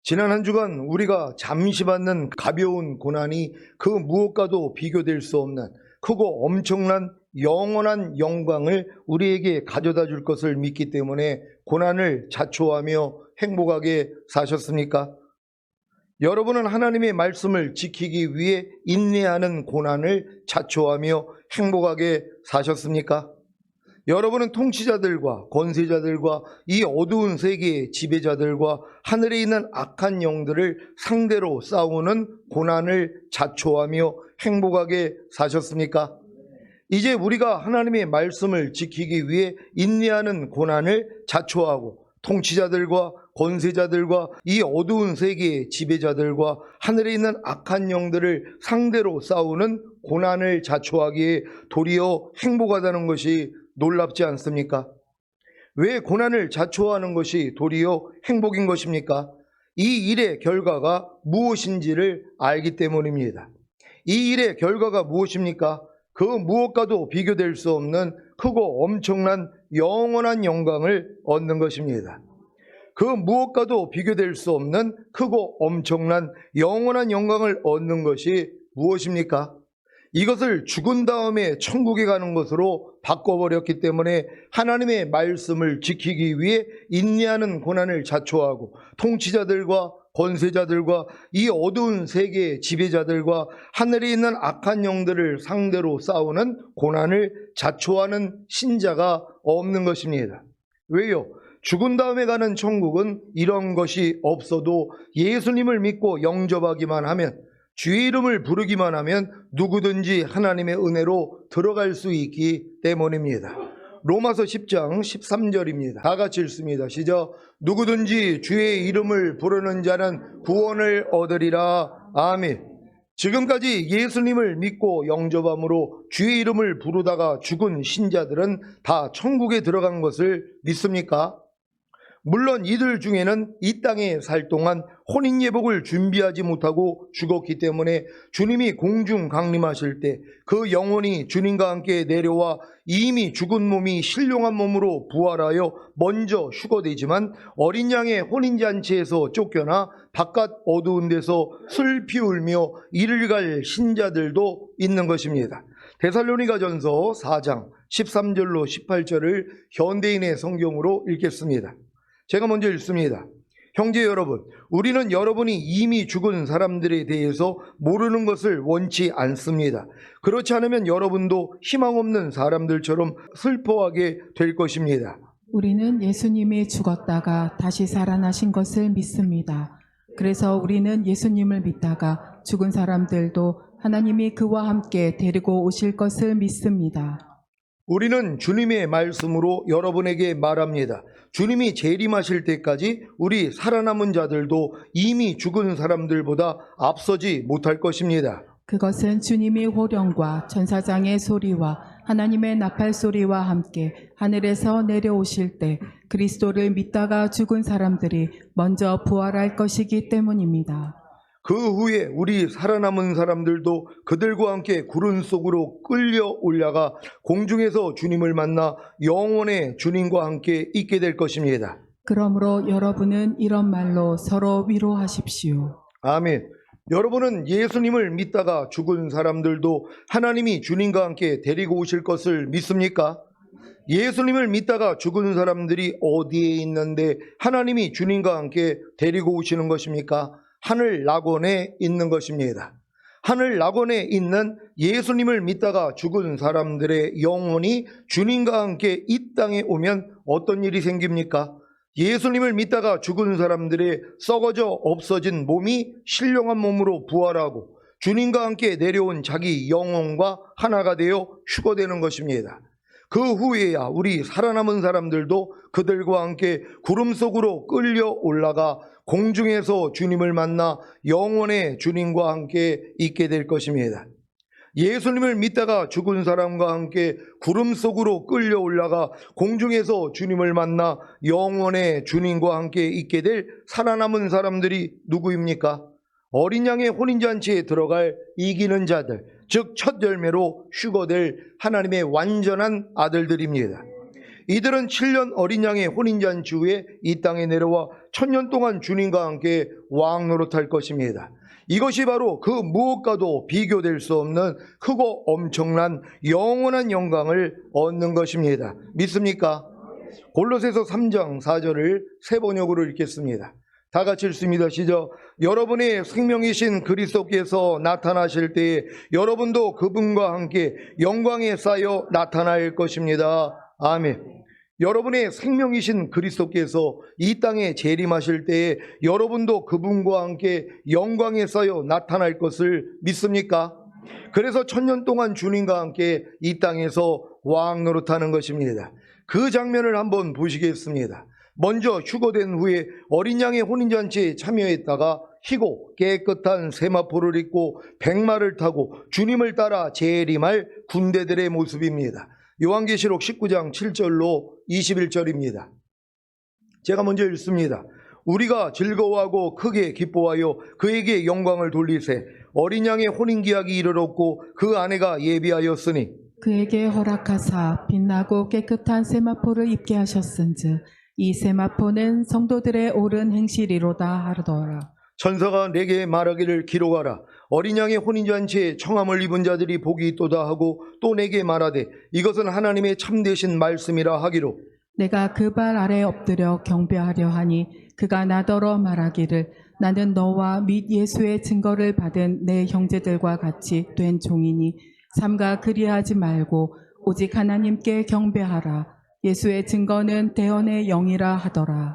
지난 한 주간 우리가 잠시 받는 가벼운 고난이 그 무엇과도 비교될 수 없는 크고 엄청난 영원한 영광을 우리에게 가져다 줄 것을 믿기 때문에 고난을 자초하며 행복하게 사셨습니까? 여러분은 하나님의 말씀을 지키기 위해 인내하는 고난을 자초하며 행복하게 사셨습니까? 여러분은 통치자들과 권세자들과 이 어두운 세계의 지배자들과 하늘에 있는 악한 영들을 상대로 싸우는 고난을 자초하며 행복하게 사셨습니까? 이제 우리가 하나님의 말씀을 지키기 위해 인내하는 고난을 자초하고 통치자들과 권세자들과 이 어두운 세계의 지배자들과 하늘에 있는 악한 영들을 상대로 싸우는 고난을 자초하기에 도리어 행복하다는 것이 놀랍지 않습니까? 왜 고난을 자초하는 것이 도리어 행복인 것입니까? 이 일의 결과가 무엇인지를 알기 때문입니다. 이 일의 결과가 무엇입니까? 그 무엇과도 비교될 수 없는 크고 엄청난 영원한 영광을 얻는 것입니다. 그 무엇과도 비교될 수 없는 크고 엄청난 영원한 영광을 얻는 것이 무엇입니까? 이것을 죽은 다음에 천국에 가는 것으로 바꿔버렸기 때문에 하나님의 말씀을 지키기 위해 인내하는 고난을 자초하고 통치자들과 권세자들과 이 어두운 세계의 지배자들과 하늘에 있는 악한 영들을 상대로 싸우는 고난을 자초하는 신자가 없는 것입니다. 왜요? 죽은 다음에 가는 천국은 이런 것이 없어도 예수님을 믿고 영접하기만 하면, 주의 이름을 부르기만 하면 누구든지 하나님의 은혜로 들어갈 수 있기 때문입니다. 로마서 10장 13절입니다. 다 같이 읽습니다. 시작. 누구든지 주의 이름을 부르는 자는 구원을 얻으리라. 아멘. 지금까지 예수님을 믿고 영접함으로 주의 이름을 부르다가 죽은 신자들은 다 천국에 들어간 것을 믿습니까? 물론 이들 중에는 이 땅에 살 동안 혼인예복을 준비하지 못하고 죽었기 때문에 주님이 공중 강림하실 때 그 영혼이 주님과 함께 내려와 이미 죽은 몸이 신령한 몸으로 부활하여 먼저 휴거되지만 어린 양의 혼인잔치에서 쫓겨나 바깥 어두운 데서 슬피 울며 이를 갈 신자들도 있는 것입니다. 데살로니가전서 4장 13절로 18절을 현대인의 성경으로 읽겠습니다. 제가 먼저 읽습니다. 형제 여러분, 우리는 여러분이 이미 죽은 사람들에 대해서 모르는 것을 원치 않습니다. 그렇지 않으면 여러분도 희망 없는 사람들처럼 슬퍼하게 될 것입니다. 우리는 예수님이 죽었다가 다시 살아나신 것을 믿습니다. 그래서 우리는 예수님을 믿다가 죽은 사람들도 하나님이 그와 함께 데리고 오실 것을 믿습니다. 우리는 주님의 말씀으로 여러분에게 말합니다. 주님이 재림하실 때까지 우리 살아남은 자들도 이미 죽은 사람들보다 앞서지 못할 것입니다. 그것은 주님이 호령과 천사장의 소리와 하나님의 나팔 소리와 함께 하늘에서 내려오실 때 그리스도를 믿다가 죽은 사람들이 먼저 부활할 것이기 때문입니다. 그 후에 우리 살아남은 사람들도 그들과 함께 구름 속으로 끌려 올라가 공중에서 주님을 만나 영원의 주님과 함께 있게 될 것입니다. 그러므로 여러분은 이런 말로 서로 위로하십시오. 아멘. 여러분은 예수님을 믿다가 죽은 사람들도 하나님이 주님과 함께 데리고 오실 것을 믿습니까? 예수님을 믿다가 죽은 사람들이 어디에 있는데 하나님이 주님과 함께 데리고 오시는 것입니까? 하늘 낙원에 있는 것입니다. 하늘 낙원에 있는 예수님을 믿다가 죽은 사람들의 영혼이 주님과 함께 이 땅에 오면 어떤 일이 생깁니까? 예수님을 믿다가 죽은 사람들의 썩어져 없어진 몸이 신령한 몸으로 부활하고 주님과 함께 내려온 자기 영혼과 하나가 되어 휴거되는 것입니다. 그 후에야 우리 살아남은 사람들도 그들과 함께 구름 속으로 끌려 올라가 공중에서 주님을 만나 영원의 주님과 함께 있게 될 것입니다. 예수님을 믿다가 죽은 사람과 함께 구름 속으로 끌려 올라가 공중에서 주님을 만나 영원의 주님과 함께 있게 될 살아남은 사람들이 누구입니까? 어린 양의 혼인잔치에 들어갈 이기는 자들, 즉 첫 열매로 휴거될 하나님의 완전한 아들들입니다. 이들은 7년 어린 양의 혼인잔치 후에 이 땅에 내려와 1000년 동안 주님과 함께 왕 노릇할 것입니다. 이것이 바로 그 무엇과도 비교될 수 없는 크고 엄청난 영원한 영광을 얻는 것입니다. 믿습니까? 골로새서 3장 4절을 새 번역으로 읽겠습니다. 다 같이 읽습니다. 시작. 여러분의 생명이신 그리스도께서 나타나실 때에 여러분도 그분과 함께 영광에 쌓여 나타날 것입니다. 아멘. 여러분의 생명이신 그리스도께서 이 땅에 재림하실 때에 여러분도 그분과 함께 영광에 쌓여 나타날 것을 믿습니까? 그래서 1000년 동안 주님과 함께 이 땅에서 왕 노릇하는 것입니다. 그 장면을 한번 보시겠습니다. 먼저 휴거된 후에 어린 양의 혼인잔치에 참여했다가 희고 깨끗한 세마포를 입고 백마를 타고 주님을 따라 재림할 군대들의 모습입니다. 요한계시록 19장 7절로 21절입니다. 제가 먼저 읽습니다. 우리가 즐거워하고 크게 기뻐하여 그에게 영광을 돌리세. 어린 양의 혼인기약이 이르렀고 그 아내가 예비하였으니 그에게 허락하사 빛나고 깨끗한 세마포를 입게 하셨은즉 이 세마포는 성도들의 옳은 행실이로다 하더라. 천사가 내게 말하기를 기록하라. 어린 양의 혼인잔치에 청함을 입은 자들이 복이 있도다 하고 또 내게 말하되 이것은 하나님의 참되신 말씀이라 하기로 내가 그 발 아래 엎드려 경배하려 하니 그가 나더러 말하기를 나는 너와 및 예수의 증거를 받은 내 형제들과 같이 된 종이니 삼가 그리하지 말고 오직 하나님께 경배하라. 예수의 증거는 대언의 영이라 하더라.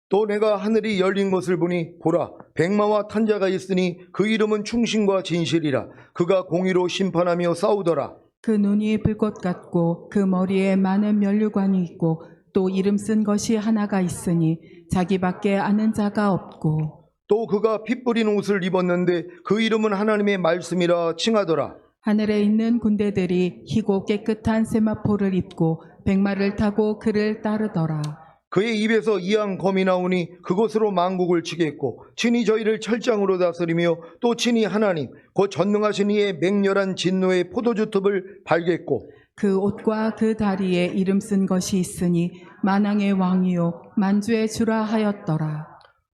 또 내가 하늘이 열린 것을 보니 보라 백마와 탄 자가 있으니 그 이름은 충신과 진실이라. 그가 공의로 심판하며 싸우더라. 그 눈이 불꽃 같고 그 머리에 많은 면류관이 있고 또 이름 쓴 것이 하나가 있으니 자기밖에 아는 자가 없고 또 그가 피 뿌린 옷을 입었는데 그 이름은 하나님의 말씀이라 칭하더라. 하늘에 있는 군대들이 희고 깨끗한 세마포를 입고 백마를 타고 그를 따르더라. 그의 입에서 이양 검이 나오니 그것으로 만국을 치겠고 친히 저희를 철장으로 다스리며 또 친히 하나님 곧 전능하신 이의 맹렬한 진노의 포도주톱을 발겠고 그 옷과 그 다리에 이름 쓴 것이 있으니 만왕의 왕이요 만주의 주라 하였더라.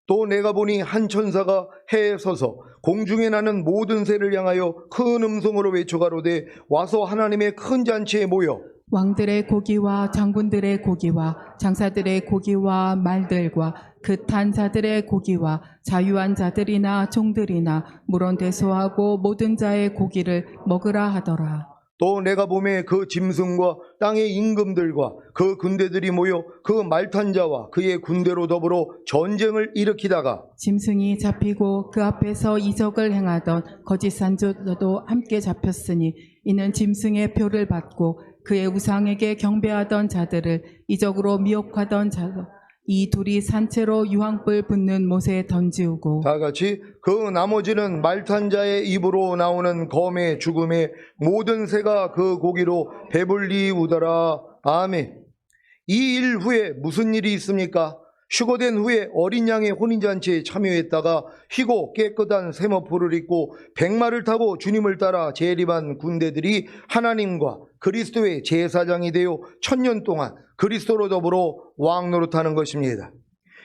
또 내가 보니 한 천사가 해에 서서 공중에 나는 모든 새를 향하여 큰 음성으로 외쳐가로되 와서 하나님의 큰 잔치에 모여 왕들의 고기와 장군들의 고기와 장사들의 고기와 말들과 그 탄 자들의 고기와 자유한 자들이나 종들이나 물론 대소하고 모든 자의 고기를 먹으라 하더라. 또 내가 보매 그 짐승과 땅의 임금들과 그 군대들이 모여 그 말탄 자와 그의 군대로 더불어 전쟁을 일으키다가 짐승이 잡히고 그 앞에서 이적을 행하던 거짓 선지자도 함께 잡혔으니 이는 짐승의 표를 받고 그의 우상에게 경배하던 자들을 이적으로 미혹하던 자들 이 둘이 산채로 유황불 붙는 못에 던지우고 다 같이 그 나머지는 말탄 자의 입으로 나오는 검의 죽음에 모든 새가 그 고기로 배불리 우더라. 아멘. 이 일 후에 무슨 일이 있습니까? 휴거된 후에 어린 양의 혼인잔치에 참여했다가 희고 깨끗한 세마포를 입고 백마를 타고 주님을 따라 재림한 군대들이 하나님과 그리스도의 제사장이 되어 1000년 동안 그리스도로 더불어 왕 노릇하는 것입니다.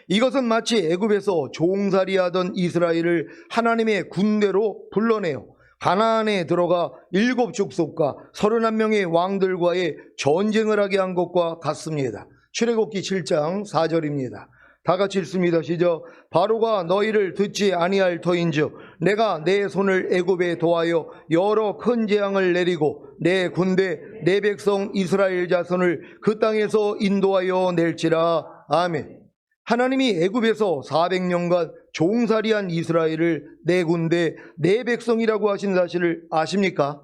이것은 마치 애굽에서 종살이하던 이스라엘을 하나님의 군대로 불러내어 가나안에 들어가 7족속과 31명의 왕들과의 전쟁을 하게 한 것과 같습니다. 출애굽기 7장 4절입니다. 다 같이 읽습니다. 시작. 바로가 너희를 듣지 아니할 터인즉 내가 내 손을 애굽에 도하여 여러 큰 재앙을 내리고 내 군대 내 백성 이스라엘 자손을 그 땅에서 인도하여 낼지라. 아멘. 하나님이 애굽에서 400년간 종살이한 이스라엘을 내 군대 내 백성이라고 하신 사실을 아십니까?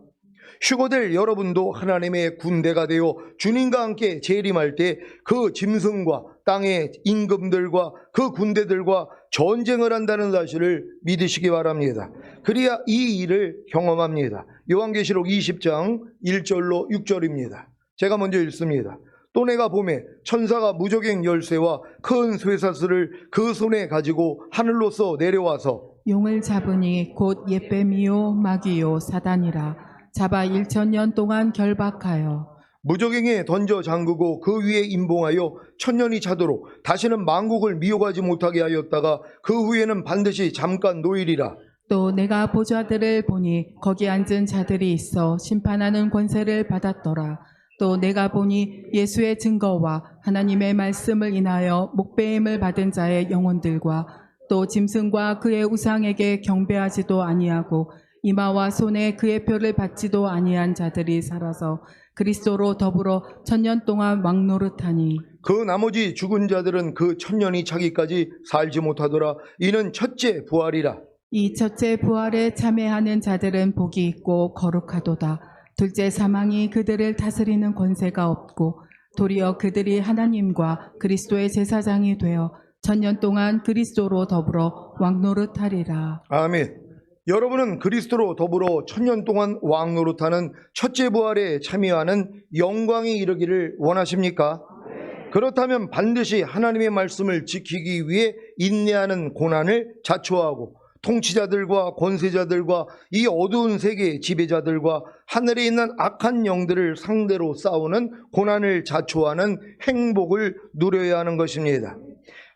휴거될 여러분도 하나님의 군대가 되어 주님과 함께 재림할 때 그 짐승과 땅의 임금들과 그 군대들과 전쟁을 한다는 사실을 믿으시기 바랍니다. 그래야 이 일을 경험합니다. 요한계시록 20장 1절로 6절입니다. 제가 먼저 읽습니다. 또 내가 보매 천사가 무저갱 열쇠와 큰 쇠사슬을 그 손에 가지고 하늘로서 내려와서 용을 잡으니 곧 옛뱀이요 마귀요 사단이라 잡아 1000년 동안 결박하여 무적행에 던져 잠그고 그 위에 임봉하여 천년이 차도록 다시는 만국을 미혹하지 못하게 하였다가 그 후에는 반드시 잠깐 노일이라. 또 내가 보좌들을 보니 거기 앉은 자들이 있어 심판하는 권세를 받았더라. 또 내가 보니 예수의 증거와 하나님의 말씀을 인하여 목배임을 받은 자의 영혼들과 또 짐승과 그의 우상에게 경배하지도 아니하고 이마와 손에 그의 표를 받지도 아니한 자들이 살아서 그리스도로 더불어 천년 동안 왕노릇하니 그 나머지 죽은 자들은 그 천년이 차기까지 살지 못하더라. 이는 첫째 부활이라. 이 첫째 부활에 참여하는 자들은 복이 있고 거룩하도다. 둘째 사망이 그들을 다스리는 권세가 없고 도리어 그들이 하나님과 그리스도의 제사장이 되어 천년 동안 그리스도로 더불어 왕노릇하리라. 아멘. 여러분은 그리스도로 더불어 천년 동안 왕노릇하는 첫째 부활에 참여하는 영광에 이르기를 원하십니까? 그렇다면 반드시 하나님의 말씀을 지키기 위해 인내하는 고난을 자초하고 통치자들과 권세자들과 이 어두운 세계의 지배자들과 하늘에 있는 악한 영들을 상대로 싸우는 고난을 자초하는 행복을 누려야 하는 것입니다.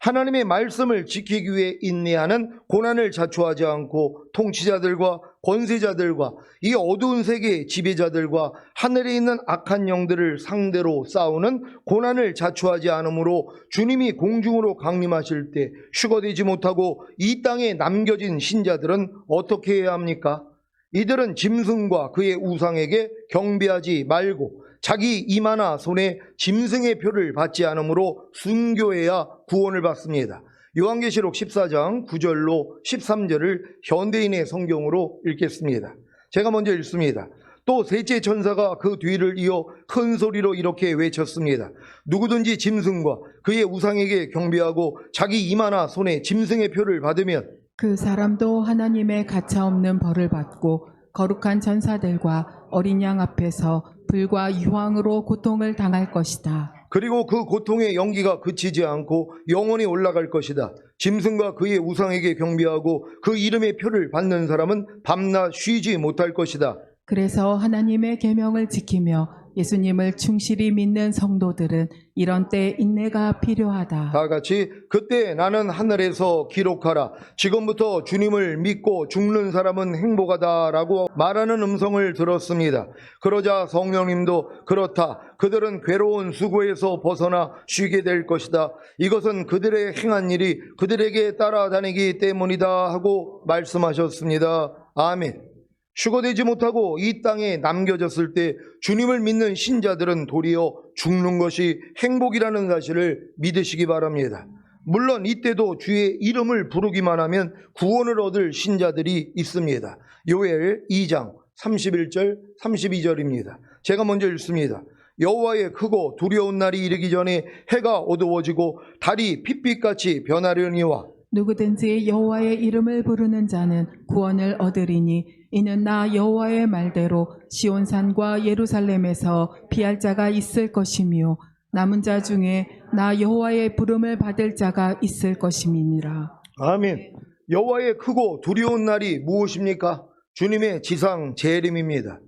하나님의 말씀을 지키기 위해 인내하는 고난을 자초하지 않고 통치자들과 권세자들과 이 어두운 세계의 지배자들과 하늘에 있는 악한 영들을 상대로 싸우는 고난을 자초하지 않으므로 주님이 공중으로 강림하실 때 휴거되지 못하고 이 땅에 남겨진 신자들은 어떻게 해야 합니까? 이들은 짐승과 그의 우상에게 경배하지 말고 자기 이마나 손에 짐승의 표를 받지 않으므로 순교해야 구원을 받습니다. 요한계시록 14장 9절로 13절을 현대인의 성경으로 읽겠습니다. 제가 먼저 읽습니다. 또 셋째 천사가 그 뒤를 이어 큰 소리로 이렇게 외쳤습니다. 누구든지 짐승과 그의 우상에게 경배하고 자기 이마나 손에 짐승의 표를 받으면 그 사람도 하나님의 가차없는 벌을 받고 거룩한 전사들과 어린 양 앞에서 불과 유황으로 고통을 당할 것이다. 그리고 그 고통의 연기가 그치지 않고 영원히 올라갈 것이다. 짐승과 그의 우상에게 경배하고 그 이름의 표를 받는 사람은 밤낮 쉬지 못할 것이다. 그래서 하나님의 계명을 지키며 예수님을 충실히 믿는 성도들은 이런 때 인내가 필요하다. 다 같이 그때 나는 하늘에서 기록하라. 지금부터 주님을 믿고 죽는 사람은 행복하다라고 말하는 음성을 들었습니다. 그러자 성령님도 그렇다. 그들은 괴로운 수고에서 벗어나 쉬게 될 것이다. 이것은 그들의 행한 일이 그들에게 따라다니기 때문이다 하고 말씀하셨습니다. 아멘. 휴거되지 못하고 이 땅에 남겨졌을 때 주님을 믿는 신자들은 도리어 죽는 것이 행복이라는 사실을 믿으시기 바랍니다. 물론 이때도 주의 이름을 부르기만 하면 구원을 얻을 신자들이 있습니다. 요엘 2장 31절 32절입니다. 제가 먼저 읽습니다. 여호와의 크고 두려운 날이 이르기 전에 해가 어두워지고 달이 핏빛같이 변하려니와 누구든지 여호와의 이름을 부르는 자는 구원을 얻으리니 이는 나 여호와의 말대로 시온산과 예루살렘에서 피할 자가 있을 것이며 남은 자 중에 나 여호와의 부름을 받을 자가 있을 것임이니라. 아멘. 여호와의 크고 두려운 날이 무엇입니까? 주님의 지상 재림입니다.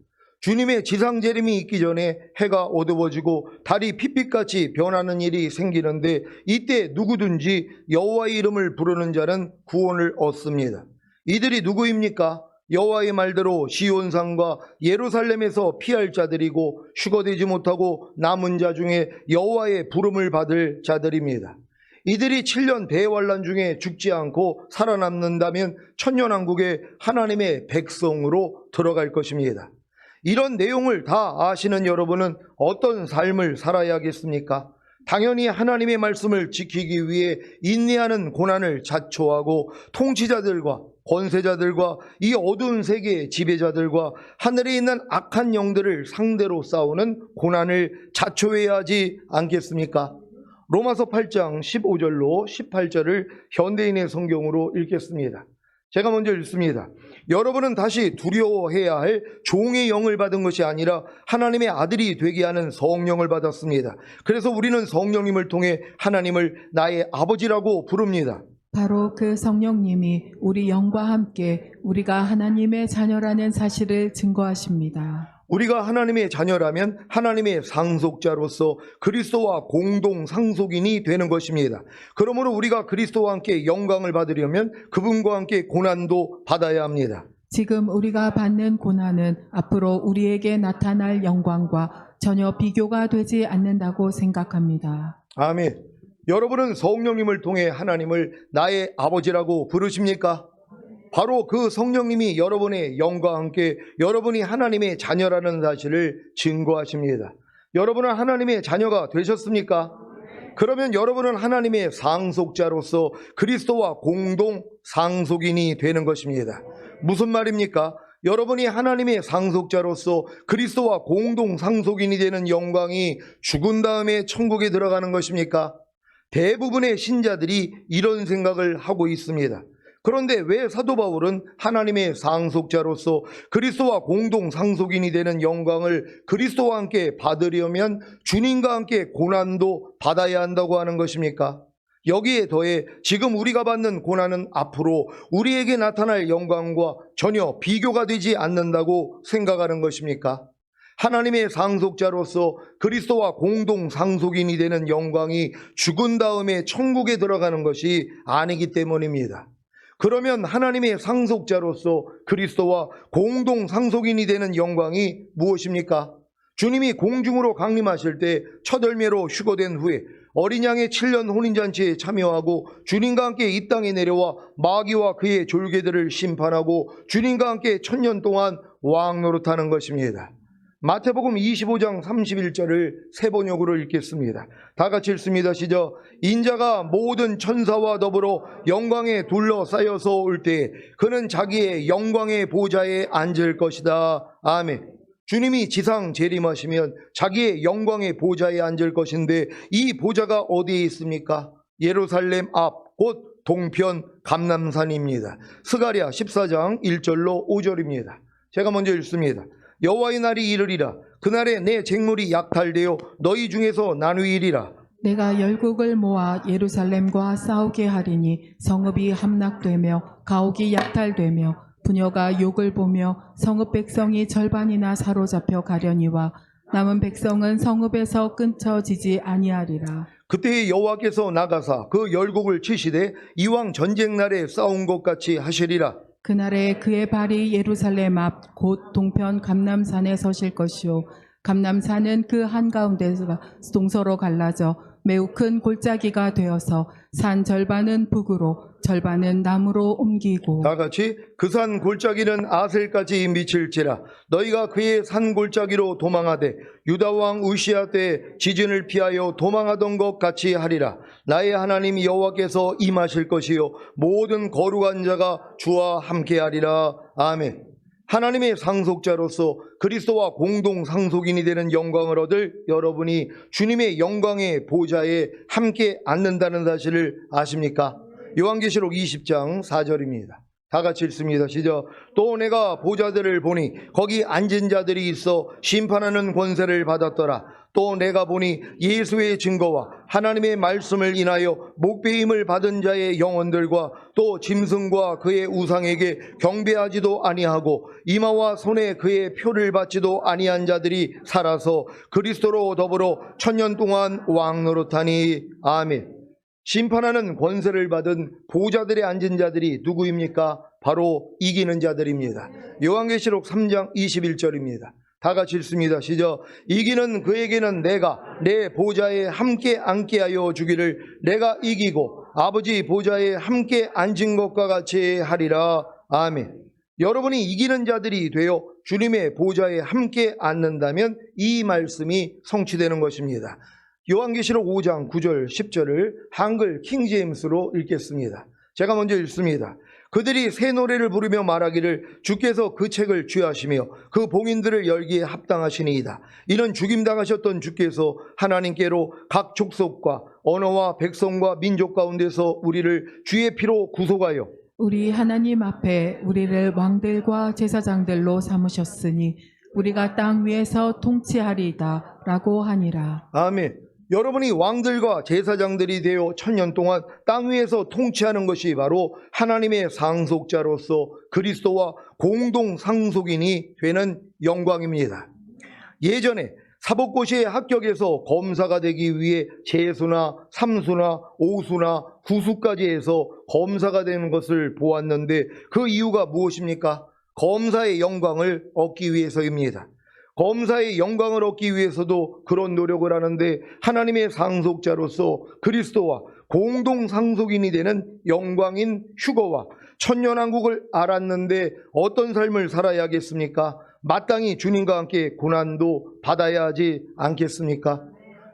주님의 지상 재림이 있기 전에 해가 어두워지고 달이 핏빛같이 변하는 일이 생기는데 이때 누구든지 여호와의 이름을 부르는 자는 구원을 얻습니다. 이들이 누구입니까? 여호와의 말대로 시온산과 예루살렘에서 피할 자들이고 휴거되지 못하고 남은 자 중에 여호와의 부름을 받을 자들입니다. 이들이 7년 대환란 중에 죽지 않고 살아남는다면 천년왕국의 하나님의 백성으로 들어갈 것입니다. 이런 내용을 다 아시는 여러분은 어떤 삶을 살아야겠습니까? 당연히 하나님의 말씀을 지키기 위해 인내하는 고난을 자초하고 통치자들과 권세자들과 이 어두운 세계의 지배자들과 하늘에 있는 악한 영들을 상대로 싸우는 고난을 자초해야 하지 않겠습니까? 로마서 8장 15절로 18절을 현대인의 성경으로 읽겠습니다. 제가 먼저 읽습니다. 여러분은 다시 두려워해야 할 종의 영을 받은 것이 아니라 하나님의 아들이 되게 하는 성령을 받았습니다. 그래서 우리는 성령님을 통해 하나님을 나의 아버지라고 부릅니다. 바로 그 성령님이 우리 영과 함께 우리가 하나님의 자녀라는 사실을 증거하십니다. 우리가 하나님의 자녀라면 하나님의 상속자로서 그리스도와 공동 상속인이 되는 것입니다. 그러므로 우리가 그리스도와 함께 영광을 받으려면 그분과 함께 고난도 받아야 합니다. 지금 우리가 받는 고난은 앞으로 우리에게 나타날 영광과 전혀 비교가 되지 않는다고 생각합니다. 아멘. 여러분은 성령님을 통해 하나님을 나의 아버지라고 부르십니까? 바로 그 성령님이 여러분의 영과 함께 여러분이 하나님의 자녀라는 사실을 증거하십니다. 여러분은 하나님의 자녀가 되셨습니까? 그러면 여러분은 하나님의 상속자로서 그리스도와 공동 상속인이 되는 것입니다. 무슨 말입니까? 여러분이 하나님의 상속자로서 그리스도와 공동 상속인이 되는 영광이 죽은 다음에 천국에 들어가는 것입니까? 대부분의 신자들이 이런 생각을 하고 있습니다. 그런데 왜 사도 바울은 하나님의 상속자로서 그리스도와 공동 상속인이 되는 영광을 그리스도와 함께 받으려면 주님과 함께 고난도 받아야 한다고 하는 것입니까? 여기에 더해 지금 우리가 받는 고난은 앞으로 우리에게 나타날 영광과 전혀 비교가 되지 않는다고 생각하는 것입니까? 하나님의 상속자로서 그리스도와 공동 상속인이 되는 영광이 죽은 다음에 천국에 들어가는 것이 아니기 때문입니다. 그러면 하나님의 상속자로서 그리스도와 공동 상속인이 되는 영광이 무엇입니까? 주님이 공중으로 강림하실 때 첫 열매로 휴거된 후에 어린 양의 7년 혼인잔치에 참여하고 주님과 함께 이 땅에 내려와 마귀와 그의 졸개들을 심판하고 주님과 함께 1000년 동안 왕 노릇하는 것입니다. 마태복음 25장 31절을 세 번역으로 읽겠습니다. 다 같이 읽습니다. 시작. 인자가 모든 천사와 더불어 영광에 둘러싸여서 올 때 그는 자기의 영광의 보좌에 앉을 것이다. 아멘. 주님이 지상 재림하시면 자기의 영광의 보좌에 앉을 것인데 이 보좌가 어디에 있습니까? 예루살렘 앞 곧 동편 감람산입니다. 스가랴 14장 1절로 5절입니다. 제가 먼저 읽습니다. 여호와의 날이 이르리라. 그날에 내 쟁물이 약탈되어 너희 중에서 나누이리라. 내가 열국을 모아 예루살렘과 싸우게 하리니 성읍이 함락되며 가옥이 약탈되며 부녀가 욕을 보며 성읍 백성이 절반이나 사로잡혀 가려니와 남은 백성은 성읍에서 끊쳐지지 아니하리라. 그때 여호와께서 나가사 그 열국을 치시되 이왕 전쟁 날에 싸운 것 같이 하시리라. 그날에 그의 발이 예루살렘 앞 곧 동편 감람산에 서실 것이요 감람산은 그 한가운데서 동서로 갈라져 매우 큰 골짜기가 되어서 산 절반은 북으로 절반은 남으로 옮기고 다 같이 그 산 골짜기는 아셀까지 미칠지라. 너희가 그의 산 골짜기로 도망하되 유다 왕 우시아 때 지진을 피하여 도망하던 것 같이 하리라. 나의 하나님 여호와께서 임하실 것이요 모든 거룩한 자가 주와 함께하리라. 아멘. 하나님의 상속자로서 그리스도와 공동 상속인이 되는 영광을 얻을 여러분이 주님의 영광의 보좌에 함께 앉는다는 사실을 아십니까? 요한계시록 20장 4절입니다. 다 같이 읽습니다. 시작. 또 내가 보좌들을 보니 거기 앉은 자들이 있어 심판하는 권세를 받았더라. 또 내가 보니 예수의 증거와 하나님의 말씀을 인하여 목배임을 받은 자의 영혼들과 또 짐승과 그의 우상에게 경배하지도 아니하고 이마와 손에 그의 표를 받지도 아니한 자들이 살아서 그리스도로 더불어 1000년 동안 왕 노릇하니. 아멘. 심판하는 권세를 받은 보좌들에 앉은 자들이 누구입니까? 바로 이기는 자들입니다. 요한계시록 3장 21절입니다. 다 같이 읽습니다. 시작. 이기는 그에게는 내가 내 보좌에 함께 앉게 하여 주기를 내가 이기고 아버지 보좌에 함께 앉은 것과 같이 하리라. 아멘. 여러분이 이기는 자들이 되어 주님의 보좌에 함께 앉는다면 이 말씀이 성취되는 것입니다. 요한계시록 5장 9절 10절을 한글 킹제임스로 읽겠습니다. 제가 먼저 읽습니다. 그들이 새 노래를 부르며 말하기를 주께서 그 책을 취하시며 그 봉인들을 열기에 합당하시니이다. 이는 죽임당하셨던 주께서 하나님께로 각 족속과 언어와 백성과 민족 가운데서 우리를 주의 피로 구속하여 우리 하나님 앞에 우리를 왕들과 제사장들로 삼으셨으니 우리가 땅 위에서 통치하리이다 라고 하니라. 아멘. 여러분이 왕들과 제사장들이 되어 1000년 동안 땅 위에서 통치하는 것이 바로 하나님의 상속자로서 그리스도와 공동 상속인이 되는 영광입니다. 예전에 사법고시에 합격해서 검사가 되기 위해 재수나 삼수나 오수나 구수까지 해서 검사가 되는 것을 보았는데 그 이유가 무엇입니까? 검사의 영광을 얻기 위해서입니다. 검사의 영광을 얻기 위해서도 그런 노력을 하는데 하나님의 상속자로서 그리스도와 공동 상속인이 되는 영광인 휴거와 천년왕국을 알았는데 어떤 삶을 살아야겠습니까? 마땅히 주님과 함께 고난도 받아야 하지 않겠습니까?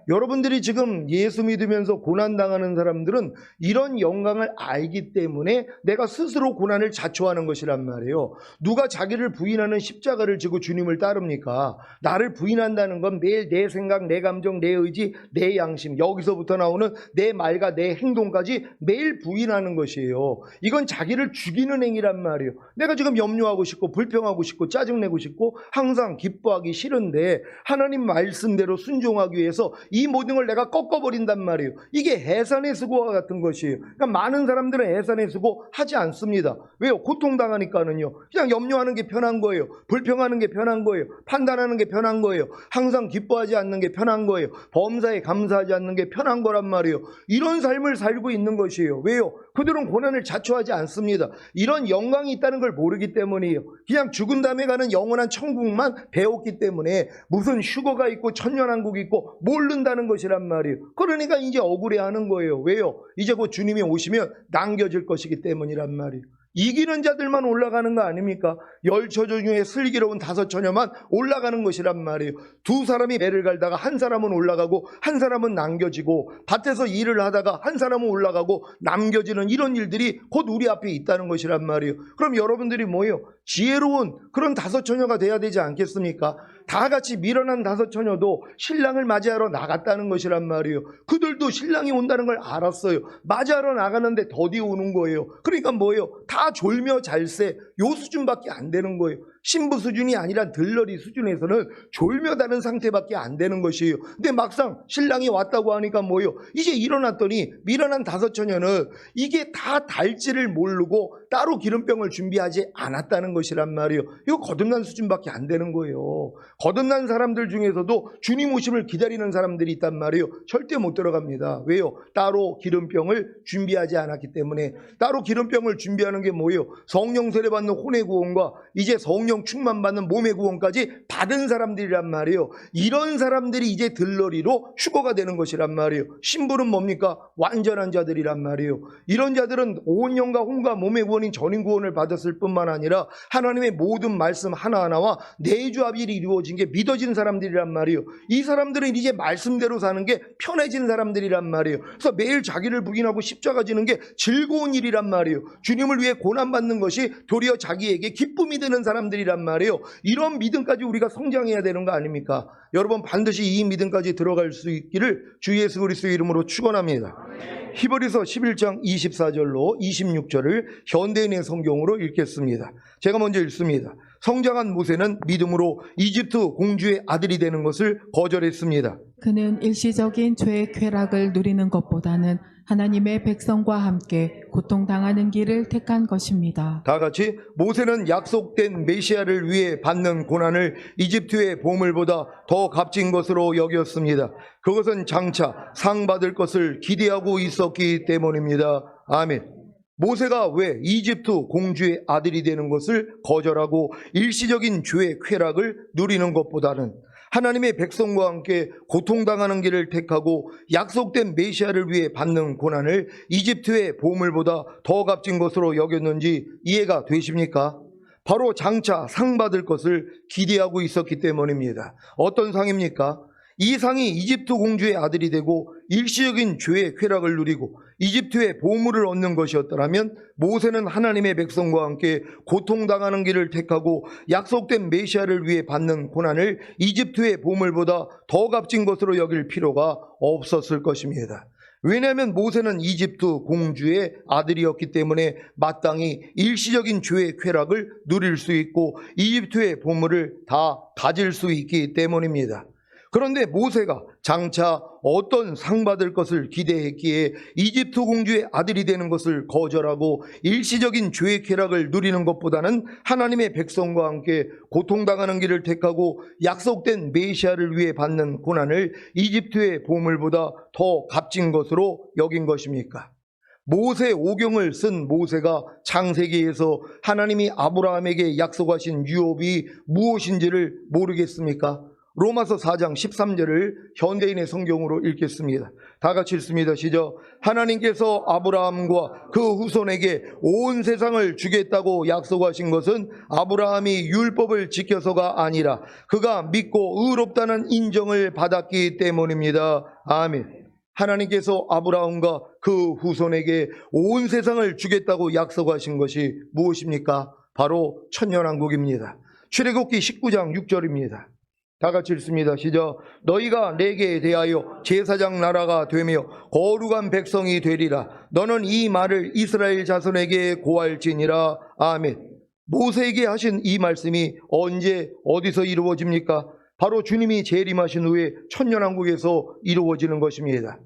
여러분들이 지금 예수 믿으면서 고난당하는 사람들은 이런 영광을 알기 때문에 내가 스스로 고난을 자초하는 것이란 말이에요. 누가 자기를 부인하는 십자가를 지고 주님을 따릅니까? 나를 부인한다는 건 매일 내 생각, 내 감정, 내 의지, 내 양심, 여기서부터 나오는 내 말과 내 행동까지 매일 부인하는 것이에요. 이건 자기를 죽이는 행위란 말이에요. 내가 지금 염려하고 싶고 불평하고 싶고 짜증내고 싶고 항상 기뻐하기 싫은데 하나님 말씀대로 순종하기 위해서 이 모든 걸 내가 꺾어버린단 말이에요. 이게 해산의 수고와 같은 것이에요. 그러니까 많은 사람들은 해산의 수고 하지 않습니다. 왜요? 고통당하니까는요. 그냥 염려하는 게 편한 거예요. 불평하는 게 편한 거예요. 판단하는 게 편한 거예요. 항상 기뻐하지 않는 게 편한 거예요. 범사에 감사하지 않는 게 편한 거란 말이에요. 이런 삶을 살고 있는 것이에요. 왜요? 그들은 고난을 자초하지 않습니다. 이런 영광이 있다는 걸 모르기 때문이에요. 그냥 죽은 다음에 가는 영원한 천국만 배웠기 때문에 무슨 휴거가 있고 천년왕국이 있고 모른다는 것이란 말이에요. 그러니까 이제 억울해하는 거예요. 왜요? 이제 곧 주님이 오시면 남겨질 것이기 때문이란 말이에요. 이기는 자들만 올라가는 거 아닙니까? 10처녀 중에 슬기로운 5처녀만 올라가는 것이란 말이에요. 두 사람이 배를 갈다가 한 사람은 올라가고 한 사람은 남겨지고 밭에서 일을 하다가 한 사람은 올라가고 남겨지는 이런 일들이 곧 우리 앞에 있다는 것이란 말이에요. 그럼 여러분들이 뭐예요? 지혜로운 그런 5처녀가 돼야 되지 않겠습니까? 다 같이 밀어난 5처녀도 신랑을 맞이하러 나갔다는 것이란 말이에요. 그들도 신랑이 온다는 걸 알았어요. 맞이하러 나가는데 더디 오는 거예요. 그러니까 뭐예요? 다 졸며 잘세 요 수준밖에 안 되는 거예요. 신부 수준이 아니라 들러리 수준에서는 졸며 다른 상태밖에 안 되는 것이에요. 근데 막상 신랑이 왔다고 하니까 뭐예요? 이제 일어났더니 밀어난 5처녀는 이게 다 달지를 모르고 따로 기름병을 준비하지 않았다는 것이란 말이에요. 이거 거듭난 수준밖에 안 되는 거예요. 거듭난 사람들 중에서도 주님 오심을 기다리는 사람들이 있단 말이에요. 절대 못 들어갑니다. 왜요? 따로 기름병을 준비하지 않았기 때문에. 따로 기름병을 준비하는 게 뭐예요? 성령 세례 받는 혼의 구원과 이제 성령 충만 받는 몸의 구원까지 받은 사람들이란 말이에요. 이런 사람들이 이제 들러리로 휴거가 되는 것이란 말이에요. 신부는 뭡니까? 완전한 자들이란 말이에요. 이런 자들은 온 영과 혼과 몸의 구원인 전인 구원을 받았을 뿐만 아니라 하나님의 모든 말씀 하나하나와 내주합일이 이루어진 게 믿어진 사람들이란 말이에요. 이 사람들은 이제 말씀대로 사는 게 편해진 사람들이란 말이에요. 그래서 매일 자기를 부인하고 십자가 지는 게 즐거운 일이란 말이에요. 주님을 위해 고난받는 것이 도리어 자기에게 기쁨이 되는 사람들이란 말이에요. 이런 믿음까지 우리가 성장해야 되는 거 아닙니까? 여러분 반드시 이 믿음까지 들어갈 수 있기를 주 예수 그리스도의 이름으로 축원합니다. 히브리서 11장 24절로 26절을 현대인의 성경으로 읽겠습니다. 제가 먼저 읽습니다. 성장한 모세는 믿음으로 이집트 공주의 아들이 되는 것을 거절했습니다. 그는 일시적인 죄의 쾌락을 누리는 것보다는 하나님의 백성과 함께 고통당하는 길을 택한 것입니다. 다 같이 모세는 약속된 메시아를 위해 받는 고난을 이집트의 보물보다 더 값진 것으로 여겼습니다. 그것은 장차 상 받을 것을 기대하고 있었기 때문입니다. 아멘. 모세가 왜 이집트 공주의 아들이 되는 것을 거절하고 일시적인 죄의 쾌락을 누리는 것보다는 하나님의 백성과 함께 고통당하는 길을 택하고 약속된 메시아를 위해 받는 고난을 이집트의 보물보다 더 값진 것으로 여겼는지 이해가 되십니까? 바로 장차 상 받을 것을 기대하고 있었기 때문입니다. 어떤 상입니까? 이 상이 이집트 공주의 아들이 되고 일시적인 죄의 쾌락을 누리고 이집트의 보물을 얻는 것이었더라면 모세는 하나님의 백성과 함께 고통당하는 길을 택하고 약속된 메시아를 위해 받는 고난을 이집트의 보물보다 더 값진 것으로 여길 필요가 없었을 것입니다. 왜냐하면 모세는 이집트 공주의 아들이었기 때문에 마땅히 일시적인 죄의 쾌락을 누릴 수 있고 이집트의 보물을 다 가질 수 있기 때문입니다. 그런데 모세가 장차 어떤 상 받을 것을 기대했기에 이집트 공주의 아들이 되는 것을 거절하고 일시적인 죄의 쾌락을 누리는 것보다는 하나님의 백성과 함께 고통당하는 길을 택하고 약속된 메시아를 위해 받는 고난을 이집트의 보물보다 더 값진 것으로 여긴 것입니까? 모세 오경을 쓴 모세가 창세기에서 하나님이 아브라함에게 약속하신 유업이 무엇인지를 모르겠습니까? 로마서 4장 13절을 현대인의 성경으로 읽겠습니다. 다 같이 읽습니다. 시작. 하나님께서 아브라함과 그 후손에게 온 세상을 주겠다고 약속하신 것은 아브라함이 율법을 지켜서가 아니라 그가 믿고 의롭다는 인정을 받았기 때문입니다. 아멘. 하나님께서 아브라함과 그 후손에게 온 세상을 주겠다고 약속하신 것이 무엇입니까? 바로 천년왕국입니다. 출애굽기 19장 6절입니다. 다 같이 읽습니다. 시작. 너희가 내게 대하여 제사장 나라가 되며 거룩한 백성이 되리라. 너는 이 말을 이스라엘 자손에게 고할지니라. 아멘. 모세에게 하신 이 말씀이 언제 어디서 이루어집니까? 바로 주님이 재림하신 후에 천년왕국에서 이루어지는 것입니다.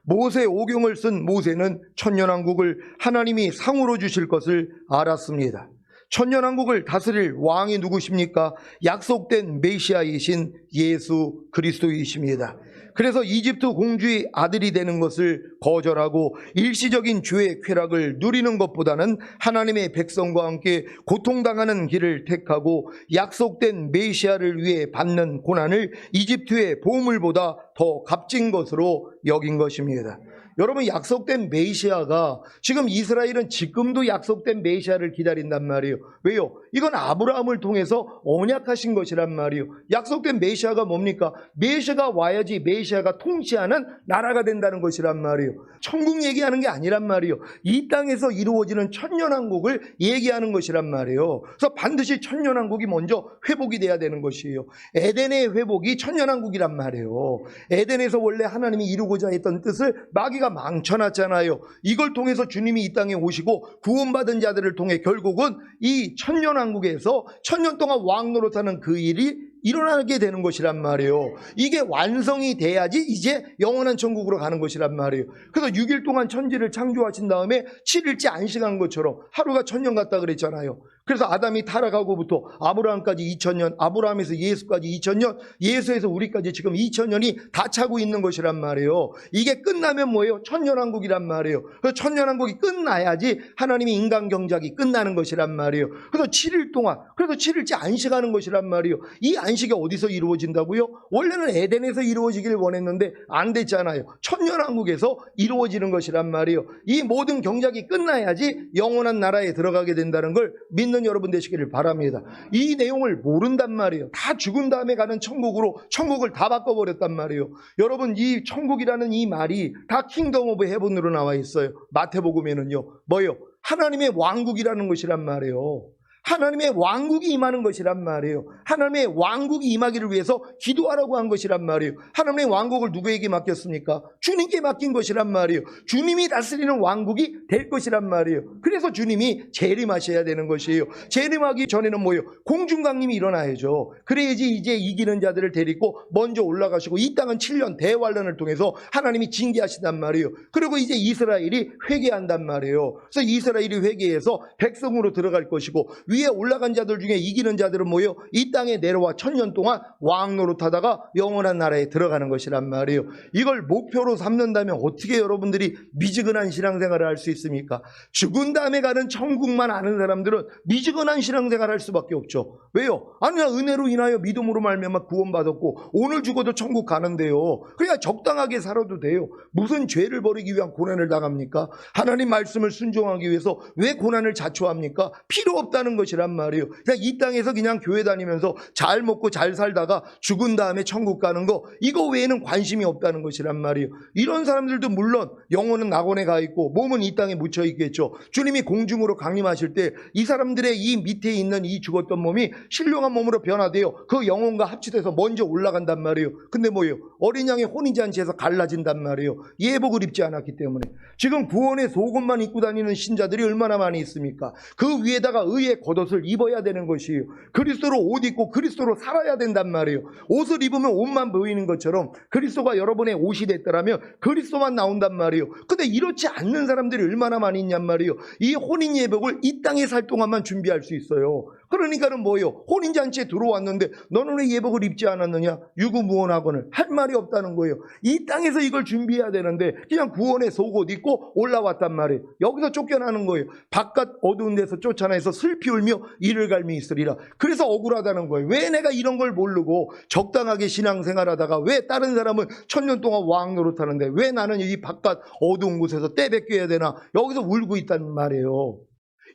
모세 오경을 쓴 모세는 천년왕국을 하나님이 상으로 주실 것을 알았습니다. 천년왕국을 다스릴 왕이 누구십니까? 약속된 메시아이신 예수 그리스도이십니다. 그래서 이집트 공주의 아들이 되는 것을 거절하고 일시적인 죄의 쾌락을 누리는 것보다는 하나님의 백성과 함께 고통당하는 길을 택하고 약속된 메시아를 위해 받는 고난을 이집트의 보물보다 더 값진 것으로 여긴 것입니다. 여러분, 약속된 메시아가 지금 이스라엘은 지금도 약속된 메시아를 기다린단 말이에요. 왜요? 이건 아브라함을 통해서 언약하신 것이란 말이에요. 약속된 메시아가 뭡니까? 메시아가 와야지 메시아가 통치하는 나라가 된다는 것이란 말이에요. 천국 얘기하는 게 아니란 말이에요. 이 땅에서 이루어지는 천년왕국을 얘기하는 것이란 말이에요. 그래서 반드시 천년왕국이 먼저 회복이 돼야 되는 것이에요. 에덴의 회복이 천년왕국이란 말이에요. 에덴에서 원래 하나님이 이루고자 했던 뜻을 마귀가 망쳐놨잖아요. 이걸 통해서 주님이 이 땅에 오시고 구원받은 자들을 통해 결국은 이 천년왕국에서 천년 동안 왕 노릇하는 그 일이 일어나게 되는 것이란 말이에요. 이게 완성이 돼야지 이제 영원한 천국으로 가는 것이란 말이에요. 그래서 6일 동안 천지를 창조하신 다음에 7일째 안식한 것처럼 하루가 천년 같다 그랬잖아요. 그래서 아담이 타락하고부터 아브라함까지 2000년, 아브라함에서 예수까지 2000년, 예수에서 우리까지 지금 2000년이 다 차고 있는 것이란 말이에요. 이게 끝나면 뭐예요? 천년왕국이란 말이에요. 그래서 천년왕국이 끝나야지 하나님이 인간 경작이 끝나는 것이란 말이에요. 그래서 7일 동안, 그래서 7일째 안식하는 것이란 말이에요. 이 안식이 어디서 이루어진다고요? 원래는 에덴에서 이루어지길 원했는데 안 됐잖아요. 천년왕국에서 이루어지는 것이란 말이에요. 이 모든 경작이 끝나야지 영원한 나라에 들어가게 된다는 걸 믿는 여러분 되시기를 바랍니다. 이 내용을 모른단 말이에요. 다 죽은 다음에 가는 천국으로 천국을 다 바꿔버렸단 말이에요. 여러분, 이 천국이라는 이 말이 다 킹덤 오브 헤븐으로 나와 있어요. 마태복음에는요. 뭐요? 하나님의 왕국이라는 것이란 말이에요. 하나님의 왕국이 임하는 것이란 말이에요. 하나님의 왕국이 임하기를 위해서 기도하라고 한 것이란 말이에요. 하나님의 왕국을 누구에게 맡겼습니까? 주님께 맡긴 것이란 말이에요. 주님이 다스리는 왕국이 될 것이란 말이에요. 그래서 주님이 재림하셔야 되는 것이에요. 재림하기 전에는 뭐예요? 공중강림이 일어나야죠. 그래야지 이제 이기는 자들을 데리고 먼저 올라가시고 이 땅은 7년 대환란을 통해서 하나님이 징계하신단 말이에요. 그리고 이제 이스라엘이 회개한단 말이에요. 그래서 이스라엘이 회개해서 백성으로 들어갈 것이고 위에 올라간 자들 중에 이기는 자들은 뭐예요? 이 땅에 내려와 천년 동안 왕 노릇하다가 영원한 나라에 들어가는 것이란 말이에요. 이걸 목표로 삼는다면 어떻게 여러분들이 미지근한 신앙생활을 할 수 있습니까? 죽은 다음에 가는 천국만 아는 사람들은 미지근한 신앙생활을 할 수밖에 없죠. 왜요? 아니, 은혜로 인하여 믿음으로 말미암아 구원받았고 오늘 죽어도 천국 가는데요. 그러니까 적당하게 살아도 돼요. 무슨 죄를 버리기 위한 고난을 당합니까? 하나님 말씀을 순종하기 위해서 왜 고난을 자초합니까? 필요 없다는 것이란 말이에요. 그냥 이 땅에서 그냥 교회 다니면서 잘 먹고 잘 살다가 죽은 다음에 천국 가는 거, 이거 외에는 관심이 없다는 것이란 말이에요. 이런 사람들도 물론 영혼은 낙원에 가 있고 몸은 이 땅에 묻혀 있겠죠. 주님이 공중으로 강림하실 때 이 사람들의 이 밑에 있는 이 죽었던 몸이 신령한 몸으로 변화되어 그 영혼과 합치돼서 먼저 올라간단 말이에요. 근데 뭐예요? 어린 양의 혼인잔치에서 갈라진단 말이에요. 예복을 입지 않았기 때문에. 지금 구원의 속옷만 입고 다니는 신자들이 얼마나 많이 있습니까? 그 위에다가 의의 겉 겉옷을 입어야 되는 것이에요. 그리스도로 옷 입고 그리스도로 살아야 된단 말이에요. 옷을 입으면 옷만 보이는 것처럼 그리스도가 여러분의 옷이 됐더라면 그리스도만 나온단 말이에요. 근데 이렇지 않는 사람들이 얼마나 많이 있냔 말이에요. 이 혼인 예복을 이 땅에 살 동안만 준비할 수 있어요. 그러니까는 뭐예요? 혼인잔치에 들어왔는데 너는 왜 예복을 입지 않았느냐? 유구무원하고는 할 말이 없다는 거예요. 이 땅에서 이걸 준비해야 되는데 그냥 구원의 속옷 입고 올라왔단 말이에요. 여기서 쫓겨나는 거예요. 바깥 어두운 데서 쫓아내서 슬피 울며 이를 갈미 있으리라. 그래서 억울하다는 거예요. 왜 내가 이런 걸 모르고 적당하게 신앙생활하다가 왜 다른 사람은 1000년 동안 왕 노릇하는데 왜 나는 이 바깥 어두운 곳에서 떼뱉겨야 되나? 여기서 울고 있단 말이에요.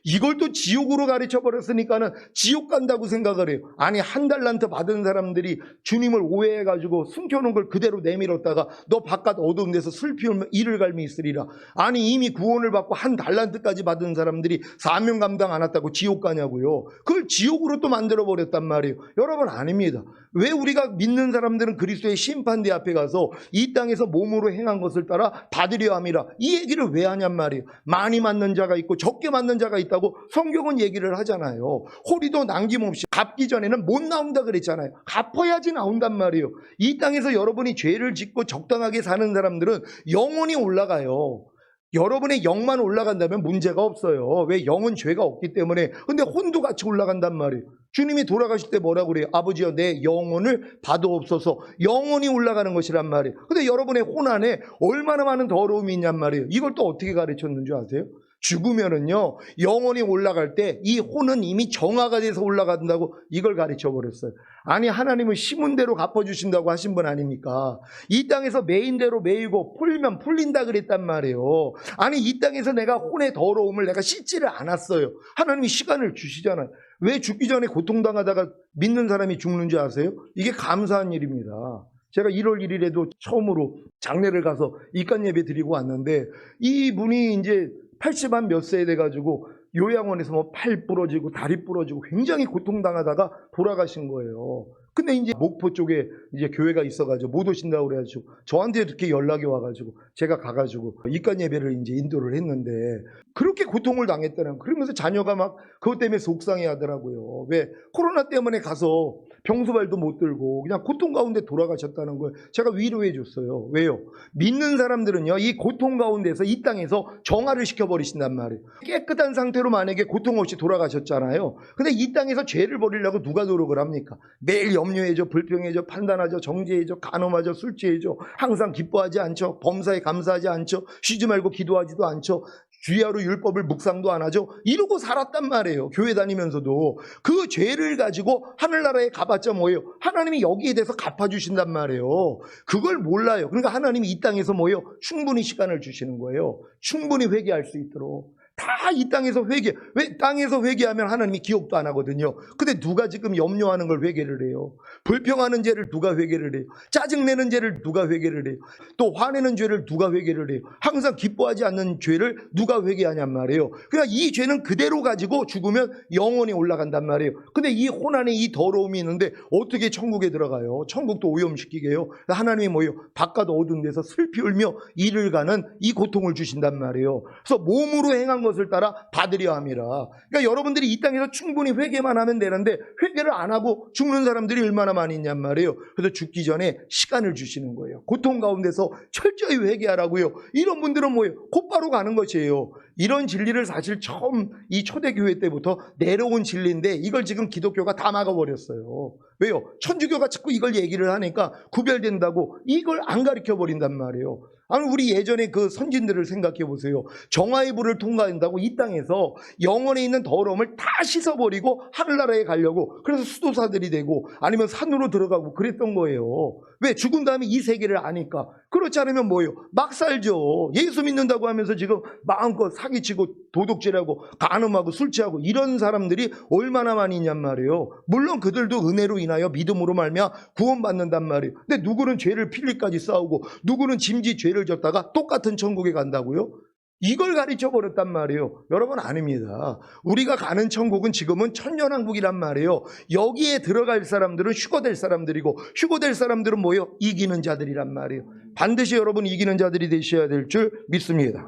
이걸 또 지옥으로 가르쳐 버렸으니까는 지옥 간다고 생각을 해요. 아니, 한 달란트 받은 사람들이 주님을 오해해가지고 숨겨놓은 걸 그대로 내밀었다가 너 바깥 어두운 데서 슬피 울며 이를 갈미 있으리라. 아니, 이미 구원을 받고 한 달란트까지 받은 사람들이 사명 감당 안 했다고 지옥 가냐고요. 그걸 지옥으로 또 만들어 버렸단 말이에요. 여러분, 아닙니다. 왜 우리가 믿는 사람들은 그리스도의 심판대 앞에 가서 이 땅에서 몸으로 행한 것을 따라 받으려 함이라, 이 얘기를 왜 하냔 말이에요. 많이 맞는 자가 있고 적게 맞는 자가 있다고 성경은 얘기를 하잖아요. 호리도 남김없이 갚기 전에는 못 나온다 그랬잖아요. 갚아야지 나온단 말이에요. 이 땅에서 여러분이 죄를 짓고 적당하게 사는 사람들은 영혼이 올라가요. 여러분의 영만 올라간다면 문제가 없어요. 왜? 영은 죄가 없기 때문에. 근데 혼도 같이 올라간단 말이에요. 주님이 돌아가실 때 뭐라고 그래요? 아버지여, 내 영혼을 받아옵소서. 영혼이 올라가는 것이란 말이에요. 근데 여러분의 혼 안에 얼마나 많은 더러움이 있냔 말이에요. 이걸 또 어떻게 가르쳤는 줄 아세요? 죽으면은요, 영혼이 올라갈 때 이 혼은 이미 정화가 돼서 올라간다고 이걸 가르쳐 버렸어요. 아니, 하나님은 심은 대로 갚아주신다고 하신 분 아닙니까? 이 땅에서 메인 대로 메이고 풀면 풀린다 그랬단 말이에요. 아니, 이 땅에서 내가 혼의 더러움을 내가 씻지를 않았어요. 하나님이 시간을 주시잖아요. 왜 죽기 전에 고통당하다가 믿는 사람이 죽는 줄 아세요? 이게 감사한 일입니다. 제가 1월 1일에도 처음으로 장례를 가서 입간 예배 드리고 왔는데, 이분이 이제 80한 몇 세 돼가지고 요양원에서 뭐 팔 부러지고 다리 부러지고 굉장히 고통당하다가 돌아가신 거예요. 근데 이제 목포 쪽에 이제 교회가 있어가지고 못 오신다고 그래가지고 저한테 이렇게 연락이 와가지고 제가 가가지고 입간 예배를 이제 인도를 했는데, 그렇게 고통을 당했다는, 그러면서 자녀가 막 그것 때문에 속상해 하더라고요. 왜? 코로나 때문에 가서 병소발도 못 들고 그냥 고통 가운데 돌아가셨다는 걸 제가 위로해 줬어요. 왜요? 믿는 사람들은요, 이 고통 가운데서 이 땅에서 정화를 시켜버리신단 말이에요. 깨끗한 상태로 만약에 고통 없이 돌아가셨잖아요. 근데 이 땅에서 죄를 버리려고 누가 노력을 합니까? 매일 염려해줘, 불평해줘, 판단하죠, 정죄해줘, 간음하죠, 술 취해줘, 항상 기뻐하지 않죠, 범사에 감사하지 않죠, 쉬지 말고 기도하지도 않죠, 주야로 율법을 묵상도 안 하죠. 이러고 살았단 말이에요. 교회 다니면서도. 그 죄를 가지고 하늘나라에 가봤자 뭐예요? 하나님이 여기에 대해서 갚아주신단 말이에요. 그걸 몰라요. 그러니까 하나님이 이 땅에서 뭐예요? 충분히 시간을 주시는 거예요. 충분히 회개할 수 있도록. 다 이 땅에서 회개. 왜? 땅에서 회개하면 하나님이 기억도 안 하거든요. 근데 누가 지금 염려하는 걸 회개를 해요? 불평하는 죄를 누가 회개를 해요? 짜증내는 죄를 누가 회개를 해요? 또 화내는 죄를 누가 회개를 해요? 항상 기뻐하지 않는 죄를 누가 회개하냔 말이에요. 그러니까 이 죄는 그대로 가지고 죽으면 영원히 올라간단 말이에요. 근데 이 혼 안에 이 더러움이 있는데 어떻게 천국에 들어가요? 천국도 오염시키게요. 하나님이 뭐예요? 바깥 어두운 데서 슬피 울며 이를 가는 이 고통을 주신단 말이에요. 그래서 몸으로 행한 것을 따라 받으려 함이라. 그러니까 여러분들이 이 땅에서 충분히 회개만 하면 되는데 회개를 안 하고 죽는 사람들이 얼마나 많이 있냔 말이에요. 그래서 죽기 전에 시간을 주시는 거예요. 고통 가운데서 철저히 회개하라고요. 이런 분들은 뭐예요? 곧바로 가는 것이에요. 이런 진리를 사실 처음 이 초대교회 때부터 내려온 진리인데 이걸 지금 기독교가 다 막아버렸어요. 왜요? 천주교가 자꾸 이걸 얘기를 하니까 구별된다고 이걸 안 가르쳐버린단 말이에요. 아니, 우리 예전에 그 선진들을 생각해 보세요. 정화의 불을 통과한다고 이 땅에서 영혼에 있는 더러움을 다 씻어버리고 하늘나라에 가려고, 그래서 수도사들이 되고 아니면 산으로 들어가고 그랬던 거예요. 왜? 죽은 다음에 이 세계를 아니까. 그렇지 않으면 뭐예요? 막 살죠. 예수 믿는다고 하면서 지금 마음껏 사기치고 도둑질하고 간음하고 술 취하고 이런 사람들이 얼마나 많이 있냔 말이에요. 물론 그들도 은혜로 인하여 믿음으로 말미암아 구원받는단 말이에요. 근데 누구는 죄를 필리까지 싸우고 누구는 짐짓 죄를 졌다가 똑같은 천국에 간다고요? 이걸 가르쳐 버렸단 말이에요. 여러분, 아닙니다. 우리가 가는 천국은 지금은 천년왕국이란 말이에요. 여기에 들어갈 사람들은 휴거될 사람들이고 휴거될 사람들은 뭐예요? 이기는 자들이란 말이에요. 반드시 여러분 이기는 자들이 되셔야 될 줄 믿습니다.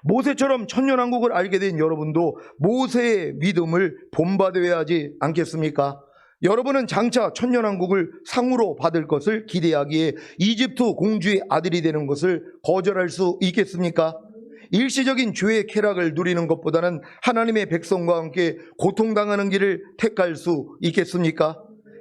모세처럼 천년왕국을 알게 된 여러분도 모세의 믿음을 본받아야 하지 않겠습니까? 여러분은 장차 천년왕국을 상으로 받을 것을 기대하기에 이집트 공주의 아들이 되는 것을 거절할 수 있겠습니까? 일시적인 죄의 쾌락을 누리는 것보다는 하나님의 백성과 함께 고통당하는 길을 택할 수 있겠습니까?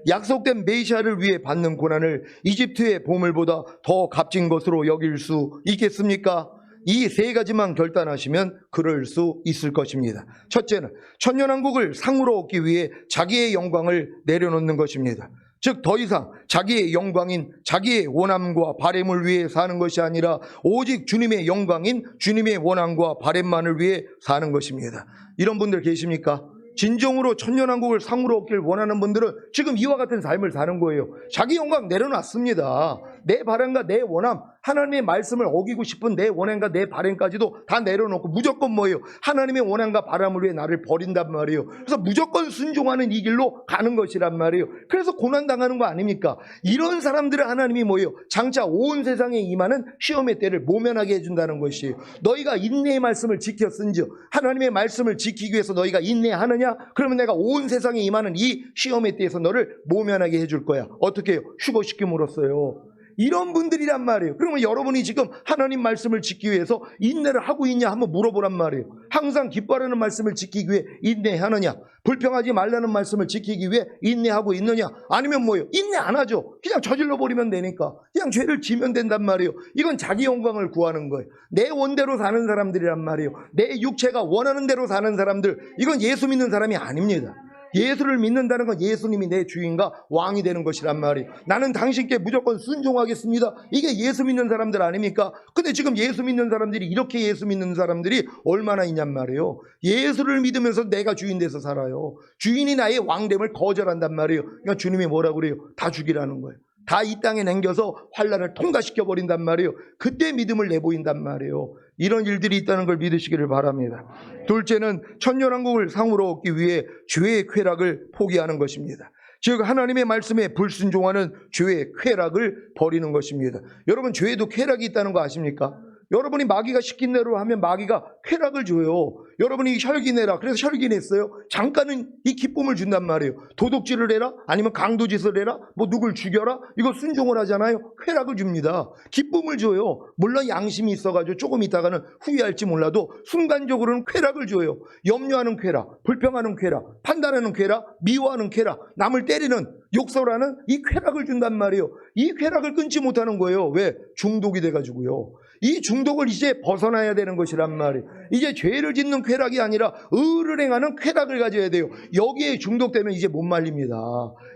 약속된 메시아를 위해 받는 고난을 이집트의 보물보다 더 값진 것으로 여길 수 있겠습니까? 이 세 가지만 결단하시면 그럴 수 있을 것입니다. 첫째는 천년왕국을 상으로 얻기 위해 자기의 영광을 내려놓는 것입니다. 즉 더 이상 자기의 영광인 자기의 원함과 바램을 위해 사는 것이 아니라 오직 주님의 영광인 주님의 원함과 바램만을 위해 사는 것입니다. 이런 분들 계십니까? 진정으로 천년왕국을 상으로 얻길 원하는 분들은 지금 이와 같은 삶을 사는 거예요. 자기 영광 내려놨습니다. 내 바람과 내 원함, 하나님의 말씀을 어기고 싶은 내 원함과 내 바람까지도 다 내려놓고 무조건 뭐예요? 하나님의 원함과 바람을 위해 나를 버린단 말이에요. 그래서 무조건 순종하는 이 길로 가는 것이란 말이에요. 그래서 고난당하는 거 아닙니까? 이런 사람들을 하나님이 뭐예요? 장차 온 세상에 임하는 시험의 때를 모면하게 해준다는 것이에요. 너희가 인내의 말씀을 지켰은즉 하나님의 말씀을 지키기 위해서 너희가 인내하느냐? 그러면 내가 온 세상에 임하는 이 시험의 때에서 너를 모면하게 해줄 거야. 어떻게 해요? 휴거시킴으로써요. 이런 분들이란 말이에요. 그러면 여러분이 지금 하나님 말씀을 지키기 위해서 인내를 하고 있냐 한번 물어보란 말이에요. 항상 기뻐하라는 말씀을 지키기 위해 인내하느냐, 불평하지 말라는 말씀을 지키기 위해 인내하고 있느냐, 아니면 뭐예요? 인내 안 하죠. 그냥 저질러 버리면 되니까 그냥 죄를 지면 된단 말이에요. 이건 자기 영광을 구하는 거예요. 내 원대로 사는 사람들이란 말이에요. 내 육체가 원하는 대로 사는 사람들, 이건 예수 믿는 사람이 아닙니다. 예수를 믿는다는 건 예수님이 내 주인과 왕이 되는 것이란 말이에요. 나는 당신께 무조건 순종하겠습니다. 이게 예수 믿는 사람들 아닙니까? 근데 지금 예수 믿는 사람들이 이렇게 예수 믿는 사람들이 얼마나 있냔 말이에요. 예수를 믿으면서 내가 주인 돼서 살아요. 주인이 나의 왕됨을 거절한단 말이에요. 그러니까 주님이 뭐라고 그래요? 다 죽이라는 거예요. 다 이 땅에 남겨서 환란을 통과시켜 버린단 말이에요. 그때 믿음을 내보인단 말이에요. 이런 일들이 있다는 걸 믿으시기를 바랍니다. 둘째는 천년왕국을 상으로 얻기 위해 죄의 쾌락을 포기하는 것입니다. 즉 하나님의 말씀에 불순종하는 죄의 쾌락을 버리는 것입니다. 여러분, 죄에도 쾌락이 있다는 거 아십니까? 여러분이 마귀가 시킨 대로 하면 마귀가 쾌락을 줘요. 여러분이 혈기 내라, 그래서 혈기 냈어요. 잠깐은 이 기쁨을 준단 말이에요. 도둑질을 해라, 아니면 강도짓을 해라, 뭐 누굴 죽여라, 이거 순종을 하잖아요. 쾌락을 줍니다. 기쁨을 줘요. 물론 양심이 있어가지고 조금 있다가는 후회할지 몰라도 순간적으로는 쾌락을 줘요. 염려하는 쾌락, 불평하는 쾌락, 판단하는 쾌락, 미워하는 쾌락, 남을 때리는, 욕설하는 이 쾌락을 준단 말이에요. 이 쾌락을 끊지 못하는 거예요. 왜? 중독이 돼가지고요. 이 중독을 이제 벗어나야 되는 것이란 말이에요. 이제 죄를 짓는 쾌락이 아니라 의를 행하는 쾌락을 가져야 돼요. 여기에 중독되면 이제 못 말립니다.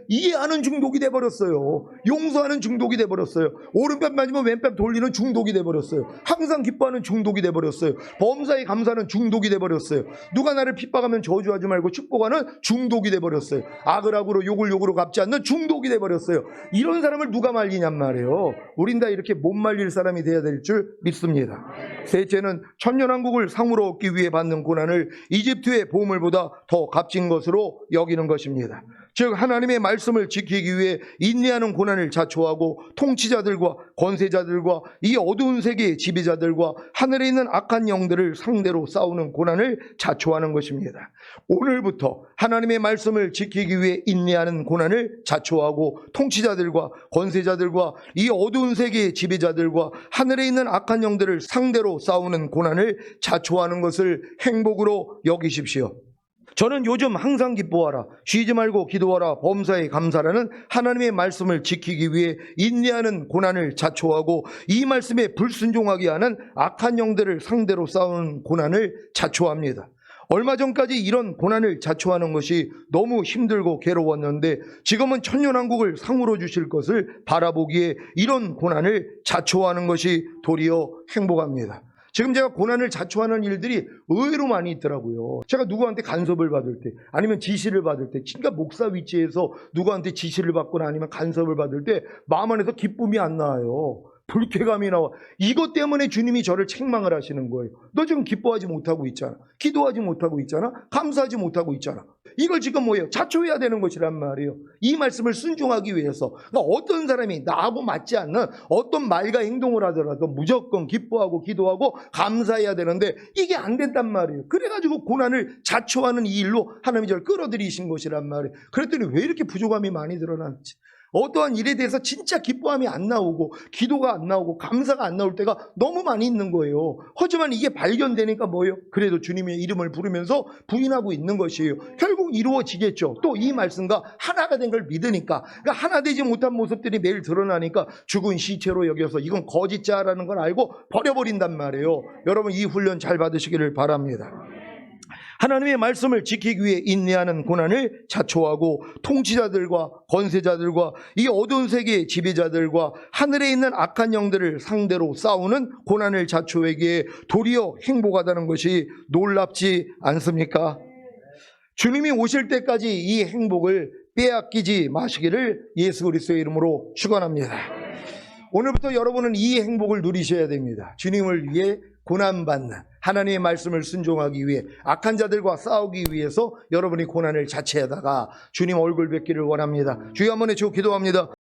이해하는 중독이 돼버렸어요. 용서하는 중독이 돼버렸어요. 오른편 맞으면 왼편 돌리는 중독이 돼버렸어요. 항상 기뻐하는 중독이 돼버렸어요. 범사에 감사하는 중독이 돼버렸어요. 누가 나를 핍박하면 저주하지 말고 축복하는 중독이 돼버렸어요. 악을 악으로 욕을 욕으로 갚지 않는 중독이 돼버렸어요. 이런 사람을 누가 말리냔 말이에요. 우린 다 이렇게 못 말릴 사람이 돼야 될 줄 믿습니다. 셋째는 천년왕국을 상으로 얻기 위해 받는 고난을 이집트의 보물보다 더 값진 것으로 여기는 것입니다. 즉 하나님의 말씀을 지키기 위해 인내하는 고난을 자초하고 통치자들과 권세자들과 이 어두운 세계의 지배자들과 하늘에 있는 악한 영들을 상대로 싸우는 고난을 자초하는 것입니다. 오늘부터 하나님의 말씀을 지키기 위해 인내하는 고난을 자초하고 통치자들과 권세자들과 이 어두운 세계의 지배자들과 하늘에 있는 악한 영들을 상대로 싸우는 고난을 자초하는 것을 행복으로 여기십시오. 저는 요즘 항상 기뻐하라, 쉬지 말고 기도하라, 범사에 감사라는 하나님의 말씀을 지키기 위해 인내하는 고난을 자초하고 이 말씀에 불순종하게 하는 악한 영들을 상대로 싸우는 고난을 자초합니다. 얼마 전까지 이런 고난을 자초하는 것이 너무 힘들고 괴로웠는데 지금은 천년왕국을 상으로 주실 것을 바라보기에 이런 고난을 자초하는 것이 도리어 행복합니다. 지금 제가 고난을 자초하는 일들이 의외로 많이 있더라고요. 제가 누구한테 간섭을 받을 때, 아니면 지시를 받을 때, 진짜 목사 위치에서 누구한테 지시를 받거나 아니면 간섭을 받을 때 마음 안에서 기쁨이 안 나와요. 불쾌감이 나와. 이것 때문에 주님이 저를 책망을 하시는 거예요. 너 지금 기뻐하지 못하고 있잖아. 기도하지 못하고 있잖아. 감사하지 못하고 있잖아. 이걸 지금 뭐예요? 자초해야 되는 것이란 말이에요. 이 말씀을 순종하기 위해서. 그러니까 어떤 사람이 나하고 맞지 않는 어떤 말과 행동을 하더라도 무조건 기뻐하고 기도하고 감사해야 되는데 이게 안 된단 말이에요. 그래가지고 고난을 자초하는 이 일로 하나님이 저를 끌어들이신 것이란 말이에요. 그랬더니 왜 이렇게 부족함이 많이 드러났지? 어떠한 일에 대해서 진짜 기뻐함이 안 나오고 기도가 안 나오고 감사가 안 나올 때가 너무 많이 있는 거예요. 하지만 이게 발견되니까 뭐예요? 그래도 주님의 이름을 부르면서 부인하고 있는 것이에요. 결국 이루어지겠죠. 또 이 말씀과 하나가 된 걸 믿으니까, 그러니까 하나 되지 못한 모습들이 매일 드러나니까 죽은 시체로 여겨서 이건 거짓자라는 걸 알고 버려버린단 말이에요. 여러분 이 훈련 잘 받으시기를 바랍니다. 하나님의 말씀을 지키기 위해 인내하는 고난을 자초하고 통치자들과 권세자들과 이 어두운 세계의 지배자들과 하늘에 있는 악한 영들을 상대로 싸우는 고난을 자초하기에 도리어 행복하다는 것이 놀랍지 않습니까? 주님이 오실 때까지 이 행복을 빼앗기지 마시기를 예수 그리스도의 이름으로 축원합니다. 오늘부터 여러분은 이 행복을 누리셔야 됩니다. 주님을 위해 고난받는, 하나님의 말씀을 순종하기 위해 악한 자들과 싸우기 위해서 여러분이 고난을 자체하다가 주님 얼굴 뵙기를 원합니다. 주여 한번 외치고 기도합니다.